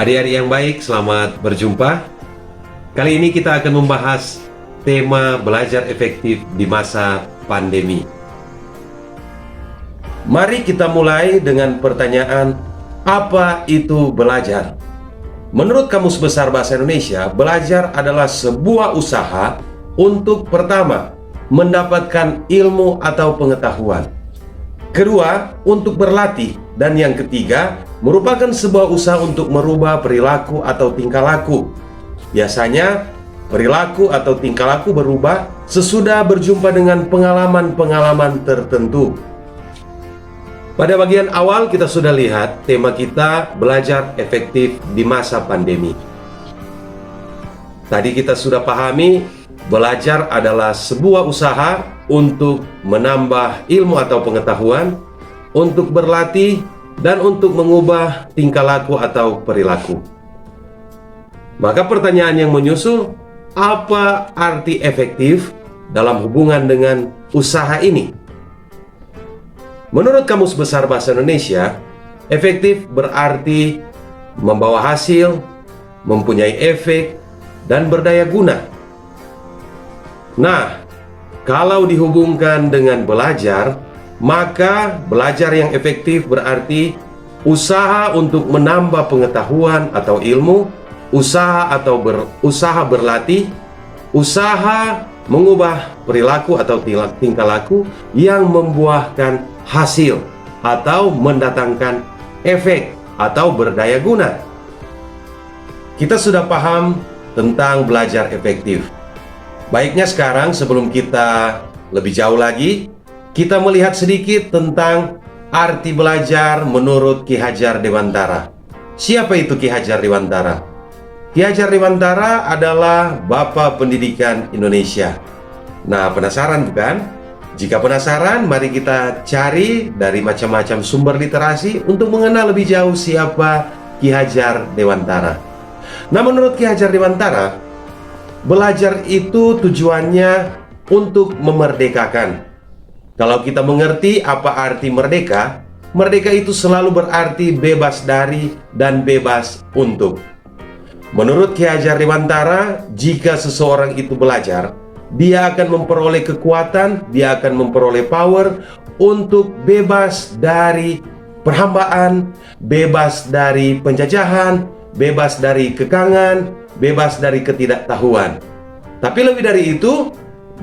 Adik-adik yang baik, selamat berjumpa. Kali ini kita akan membahas tema belajar efektif di masa pandemi. Mari kita mulai dengan pertanyaan, apa itu belajar? Menurut Kamus Besar Bahasa Indonesia, belajar adalah sebuah usaha untuk pertama, mendapatkan ilmu atau pengetahuan. Kedua, untuk berlatih. Dan yang ketiga, merupakan sebuah usaha untuk merubah perilaku atau tingkah laku. Biasanya, perilaku atau tingkah laku berubah sesudah berjumpa dengan pengalaman-pengalaman tertentu. Pada bagian awal kita sudah lihat tema kita belajar efektif di masa pandemi. Tadi kita sudah pahami belajar adalah sebuah usaha untuk menambah ilmu atau pengetahuan, untuk berlatih, dan untuk mengubah tingkah laku atau perilaku. Maka pertanyaan yang menyusul, apa arti efektif dalam hubungan dengan usaha ini? Menurut Kamus Besar Bahasa Indonesia, efektif berarti membawa hasil, mempunyai efek, dan berdaya guna. Nah, kalau dihubungkan dengan belajar, maka belajar yang efektif berarti usaha untuk menambah pengetahuan atau ilmu, usaha berlatih, usaha mengubah perilaku atau tingkah laku yang membuahkan hasil atau mendatangkan efek atau berdaya guna. Kita sudah paham tentang belajar efektif. Baiknya sekarang sebelum kita lebih jauh lagi, kita melihat sedikit tentang arti belajar menurut Ki Hajar Dewantara. Siapa itu Ki Hajar Dewantara? Ki Hajar Dewantara adalah Bapak Pendidikan Indonesia. Nah, penasaran bukan? Jika penasaran, mari kita cari dari macam-macam sumber literasi untuk mengenal lebih jauh siapa Ki Hajar Dewantara. Nah, menurut Ki Hajar Dewantara, belajar itu tujuannya untuk memerdekakan. Kalau kita mengerti apa arti merdeka, merdeka itu selalu berarti bebas dari dan bebas untuk. Menurut Ki Hajar Dewantara, jika seseorang itu belajar, dia akan memperoleh kekuatan, dia akan memperoleh power untuk bebas dari perhambaan, bebas dari penjajahan, bebas dari kekangan, bebas dari ketidaktahuan. Tapi lebih dari itu,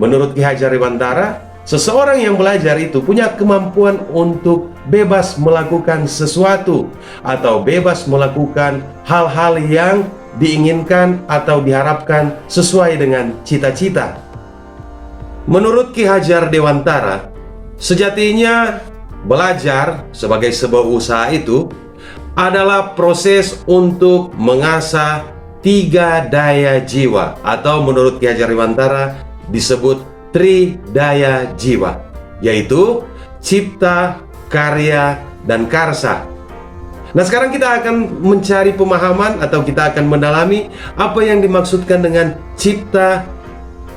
menurut Ki Hajar Dewantara, seseorang yang belajar itu punya kemampuan untuk bebas melakukan sesuatu atau bebas melakukan hal-hal yang diinginkan atau diharapkan sesuai dengan cita-cita. Menurut Ki Hajar Dewantara, sejatinya belajar sebagai sebuah usaha itu adalah proses untuk mengasah 3 daya jiwa, atau menurut Ki Hajar Dewantara disebut tridaya jiwa, yaitu cipta, karya, dan karsa. Nah, sekarang kita akan mencari pemahaman atau kita akan mendalami apa yang dimaksudkan dengan cipta,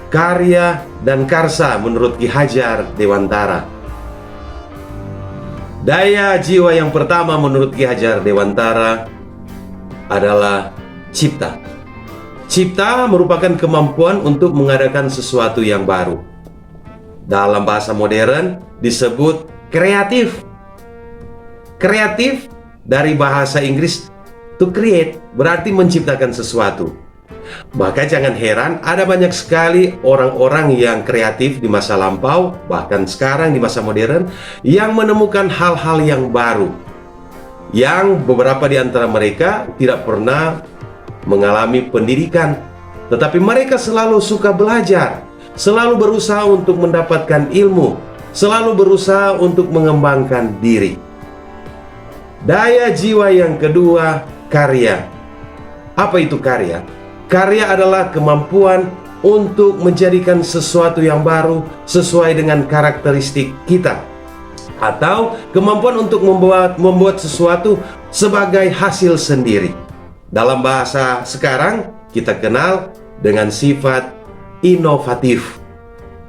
karya, dan karsa menurut Ki Hajar Dewantara. Daya jiwa yang pertama menurut Ki Hajar Dewantara adalah cipta. Cipta merupakan kemampuan untuk mengadakan sesuatu yang baru. Dalam bahasa modern disebut kreatif. Kreatif dari bahasa Inggris to create berarti menciptakan sesuatu. Maka jangan heran ada banyak sekali orang-orang yang kreatif di masa lampau, bahkan sekarang di masa modern, yang menemukan hal-hal yang baru. Yang beberapa di antara mereka tidak pernah mengalami pendidikan, tetapi mereka selalu suka belajar, selalu berusaha untuk mendapatkan ilmu, selalu berusaha untuk mengembangkan diri. Daya jiwa yang kedua, karya. Apa itu karya? Karya adalah kemampuan untuk menjadikan sesuatu yang baru sesuai dengan karakteristik kita, atau kemampuan untuk membuat sesuatu sebagai hasil sendiri. Dalam bahasa sekarang, kita kenal dengan sifat inovatif.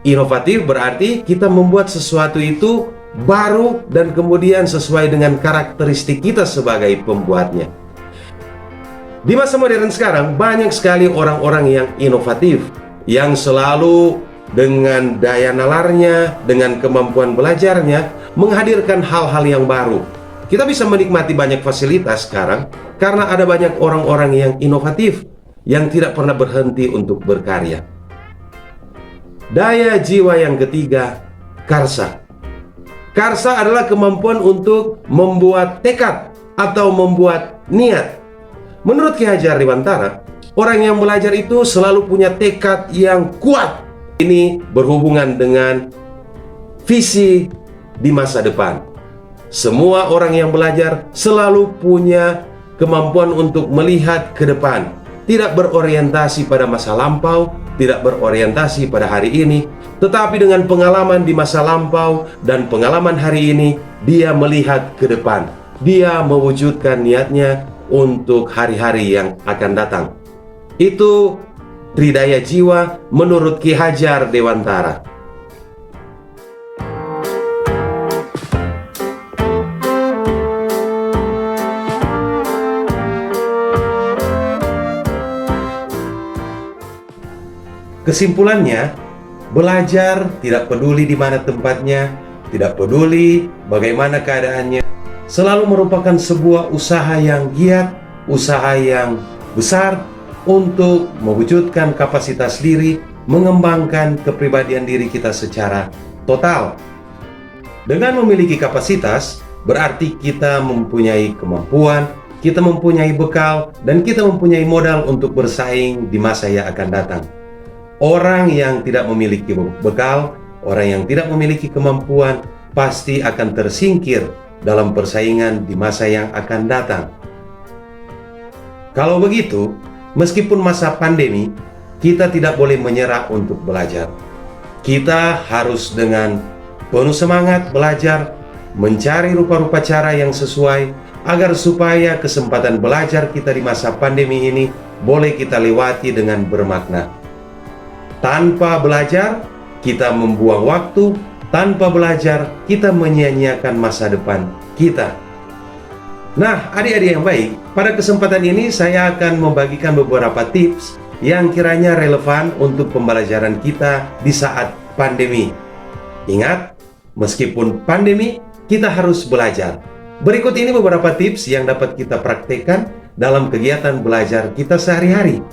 Inovatif berarti kita membuat sesuatu itu baru dan kemudian sesuai dengan karakteristik kita sebagai pembuatnya. Di masa modern sekarang, banyak sekali orang-orang yang inovatif, yang selalu dengan daya nalarnya, dengan kemampuan belajarnya, menghadirkan hal-hal yang baru. Kita bisa menikmati banyak fasilitas sekarang, karena ada banyak orang-orang yang inovatif, yang tidak pernah berhenti untuk berkarya. Daya jiwa yang ketiga, karsa. Karsa adalah kemampuan untuk membuat tekad atau membuat niat. Menurut Ki Hajar Dewantara, orang yang belajar itu selalu punya tekad yang kuat. Ini berhubungan dengan visi di masa depan. Semua orang yang belajar selalu punya kemampuan untuk melihat ke depan, tidak berorientasi pada masa lampau, tidak berorientasi pada hari ini, tetapi dengan pengalaman di masa lampau dan pengalaman hari ini, dia melihat ke depan. Dia mewujudkan niatnya untuk hari-hari yang akan datang. Itu tridaya jiwa menurut Ki Hajar Dewantara. Kesimpulannya, belajar tidak peduli di mana tempatnya, tidak peduli bagaimana keadaannya, selalu merupakan sebuah usaha yang giat, usaha yang besar untuk mewujudkan kapasitas diri, mengembangkan kepribadian diri kita secara total. Dengan memiliki kapasitas, berarti kita mempunyai kemampuan, kita mempunyai bekal, dan kita mempunyai modal untuk bersaing di masa yang akan datang. Orang yang tidak memiliki bekal, orang yang tidak memiliki kemampuan, pasti akan tersingkir dalam persaingan di masa yang akan datang. Kalau begitu, meskipun masa pandemi, kita tidak boleh menyerah untuk belajar. Kita harus dengan penuh semangat belajar, mencari rupa-rupa cara yang sesuai, agar supaya kesempatan belajar kita di masa pandemi ini boleh kita lewati dengan bermakna. Tanpa belajar, kita membuang waktu. Tanpa belajar, kita menyia-nyiakan masa depan kita. Nah, adik-adik yang baik, pada kesempatan ini saya akan membagikan beberapa tips yang kiranya relevan untuk pembelajaran kita di saat pandemi. Ingat, meskipun pandemi, kita harus belajar. Berikut ini beberapa tips yang dapat kita praktekkan dalam kegiatan belajar kita sehari-hari.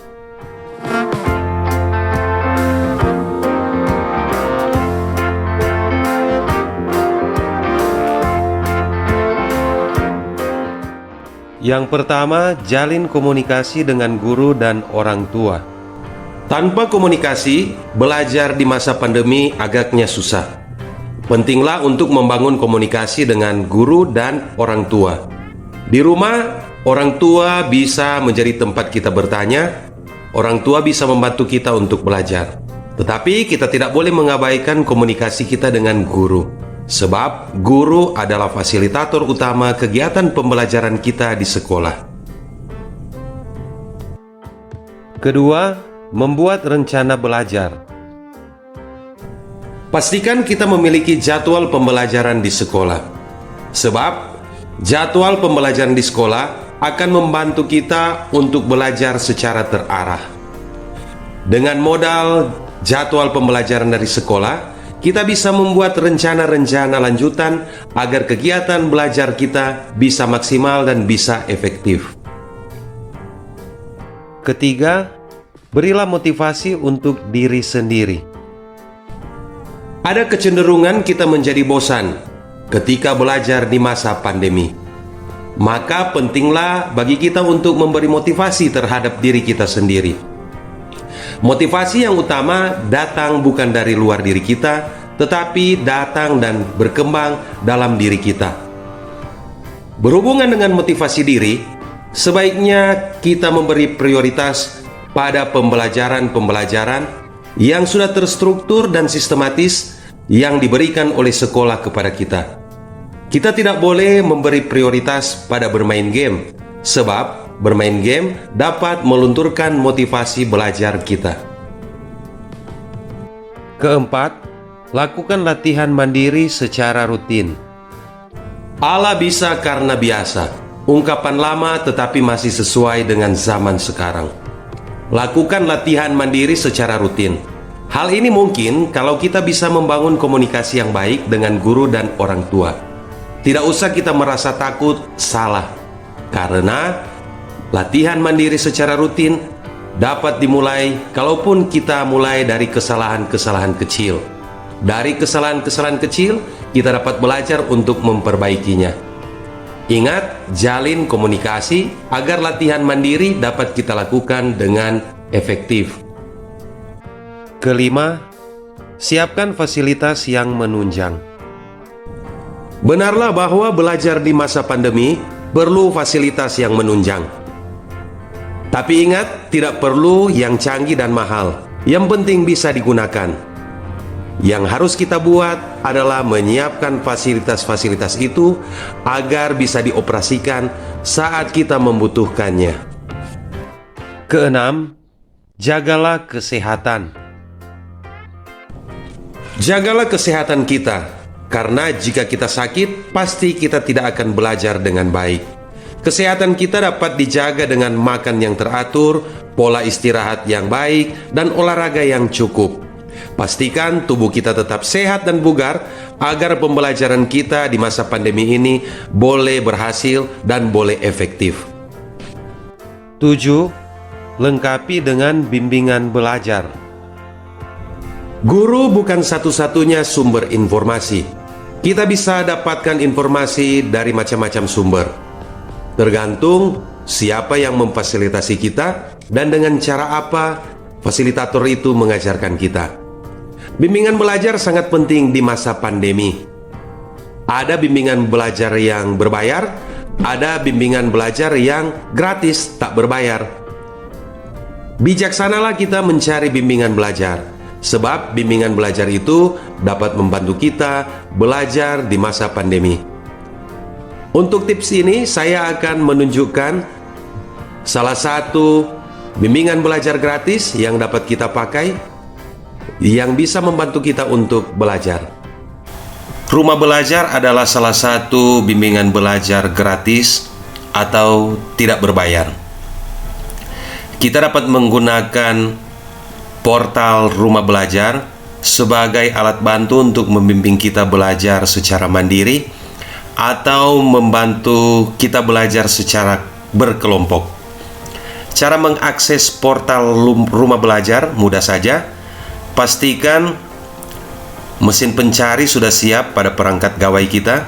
Yang pertama, jalin komunikasi dengan guru dan orang tua. Tanpa komunikasi, belajar di masa pandemi agaknya susah. Pentinglah untuk membangun komunikasi dengan guru dan orang tua. Di rumah, orang tua bisa menjadi tempat kita bertanya, orang tua bisa membantu kita untuk belajar. Tetapi kita tidak boleh mengabaikan komunikasi kita dengan guru. Sebab guru adalah fasilitator utama kegiatan pembelajaran kita di sekolah. Kedua, membuat rencana belajar. Pastikan kita memiliki jadwal pembelajaran di sekolah. Sebab jadwal pembelajaran di sekolah akan membantu kita untuk belajar secara terarah. Dengan modal jadwal pembelajaran dari sekolah, kita bisa membuat rencana-rencana lanjutan agar kegiatan belajar kita bisa maksimal dan bisa efektif. Ketiga, berilah motivasi untuk diri sendiri. Ada kecenderungan kita menjadi bosan ketika belajar di masa pandemi. Maka pentinglah bagi kita untuk memberi motivasi terhadap diri kita sendiri. Motivasi yang utama datang bukan dari luar diri kita, tetapi datang dan berkembang dalam diri kita. Berhubungan dengan motivasi diri, sebaiknya kita memberi prioritas pada pembelajaran-pembelajaran yang sudah terstruktur dan sistematis yang diberikan oleh sekolah kepada kita. Kita tidak boleh memberi prioritas pada bermain game, sebab bermain game dapat melunturkan motivasi belajar kita. Keempat, lakukan latihan mandiri secara rutin. Allah bisa karena biasa. ungkapan lama tetapi masih sesuai dengan zaman sekarang. Lakukan latihan mandiri secara rutin. Hal ini mungkin kalau kita bisa membangun komunikasi yang baik dengan guru dan orang tua. Tidak usah kita merasa takut salah, karena latihan mandiri secara rutin dapat dimulai kalaupun kita mulai dari kesalahan-kesalahan kecil. Dari kesalahan-kesalahan kecil, kita dapat belajar untuk memperbaikinya. Ingat, jalin komunikasi agar latihan mandiri dapat kita lakukan dengan efektif. Kelima, siapkan fasilitas yang menunjang. Benarlah bahwa belajar di masa pandemi perlu fasilitas yang menunjang. Tapi ingat, tidak perlu yang canggih dan mahal. Yang penting bisa digunakan. Yang harus kita buat adalah menyiapkan fasilitas-fasilitas itu agar bisa dioperasikan saat kita membutuhkannya. Keenam, jagalah kesehatan. Jagalah kesehatan kita, karena jika kita sakit, pasti kita tidak akan belajar dengan baik. Kesehatan kita dapat dijaga dengan makan yang teratur, pola istirahat yang baik, dan olahraga yang cukup. Pastikan tubuh kita tetap sehat dan bugar agar pembelajaran kita di masa pandemi ini boleh berhasil dan boleh efektif. 7. Lengkapi dengan bimbingan belajar. Guru bukan satu-satunya sumber informasi. Kita bisa dapatkan informasi dari macam-macam sumber. Tergantung siapa yang memfasilitasi kita dan dengan cara apa fasilitator itu mengajarkan kita. Bimbingan belajar sangat penting di masa pandemi. Ada bimbingan belajar yang berbayar, ada bimbingan belajar yang gratis, tak berbayar. Bijaksanalah kita mencari bimbingan belajar, sebab bimbingan belajar itu dapat membantu kita belajar di masa pandemi. Untuk tips ini, saya akan menunjukkan salah satu bimbingan belajar gratis yang dapat kita pakai, yang bisa membantu kita untuk belajar. Rumah Belajar adalah salah satu bimbingan belajar gratis atau tidak berbayar. Kita dapat menggunakan portal Rumah Belajar sebagai alat bantu untuk membimbing kita belajar secara mandiri atau membantu kita belajar secara berkelompok. Cara mengakses portal Rumah Belajar mudah saja. Pastikan mesin pencari sudah siap pada perangkat gawai kita.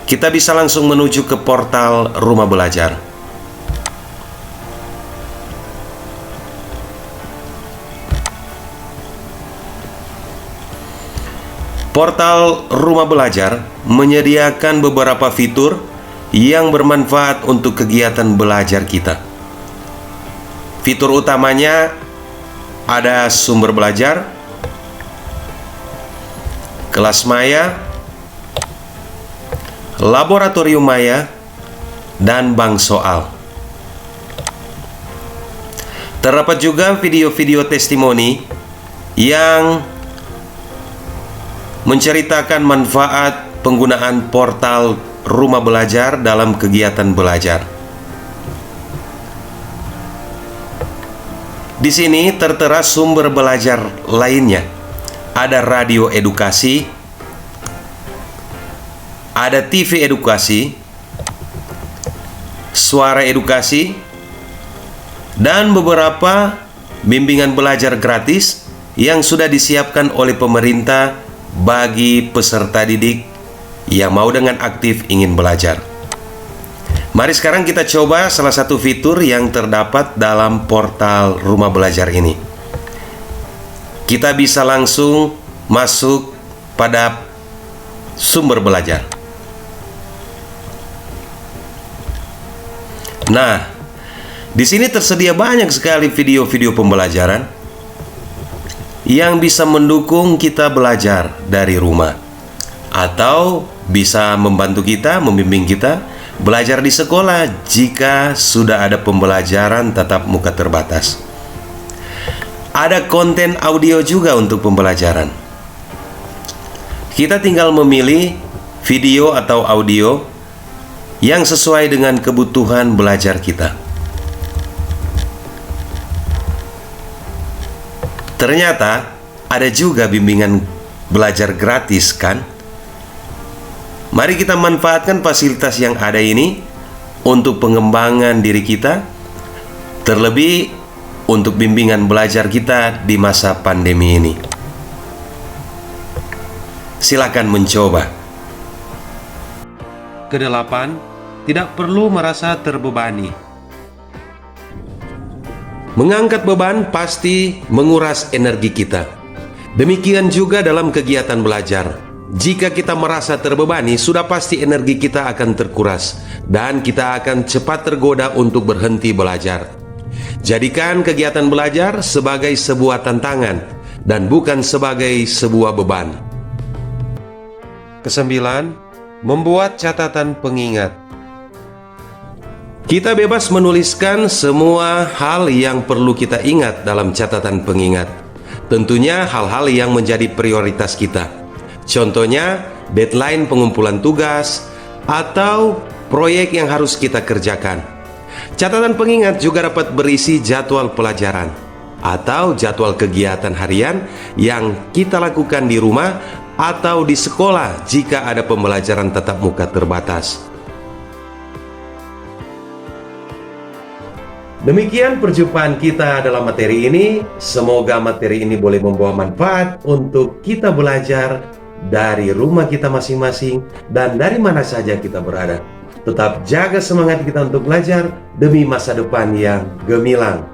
Kita bisa langsung menuju ke portal Rumah Belajar. Portal Rumah Belajar menyediakan beberapa fitur yang bermanfaat untuk kegiatan belajar kita. Fitur utamanya ada sumber belajar, kelas maya, laboratorium maya, dan bank soal. Terdapat juga video-video testimoni yang menceritakan manfaat penggunaan portal Rumah Belajar dalam kegiatan belajar. Di sini tertera sumber belajar lainnya. Ada radio edukasi, ada TV edukasi, suara edukasi, dan beberapa bimbingan belajar gratis yang sudah disiapkan oleh pemerintah bagi peserta didik yang mau dengan aktif ingin belajar. Mari sekarang kita coba salah satu fitur yang terdapat dalam portal Rumah Belajar ini. Kita bisa langsung masuk pada sumber belajar. Nah, di sini tersedia banyak sekali video-video pembelajaran yang bisa mendukung kita belajar dari rumah, atau bisa membantu kita, membimbing kita belajar di sekolah jika sudah ada pembelajaran tatap muka terbatas. Ada konten audio juga untuk pembelajaran. Kita tinggal memilih video atau audio yang sesuai dengan kebutuhan belajar kita. Ternyata ada juga bimbingan belajar gratis, kan? Mari kita manfaatkan fasilitas yang ada ini untuk pengembangan diri kita, terlebih untuk bimbingan belajar kita di masa pandemi ini. Silakan mencoba. Kedelapan, tidak perlu merasa terbebani. Mengangkat beban pasti menguras energi kita. Demikian juga dalam kegiatan belajar. Jika kita merasa terbebani, sudah pasti energi kita akan terkuras dan kita akan cepat tergoda untuk berhenti belajar. Jadikan kegiatan belajar sebagai sebuah tantangan dan bukan sebagai sebuah beban. Kesembilan, membuat catatan pengingat. Kita bebas menuliskan semua hal yang perlu kita ingat dalam catatan pengingat. Tentunya hal-hal yang menjadi prioritas kita. Contohnya, deadline pengumpulan tugas atau proyek yang harus kita kerjakan. Catatan pengingat juga dapat berisi jadwal pelajaran atau jadwal kegiatan harian yang kita lakukan di rumah atau di sekolah jika ada pembelajaran tatap muka terbatas. Demikian perjumpaan kita dalam materi ini. Semoga materi ini boleh membawa manfaat untuk kita belajar dari rumah kita masing-masing dan dari mana saja kita berada. Tetap jaga semangat kita untuk belajar demi masa depan yang gemilang.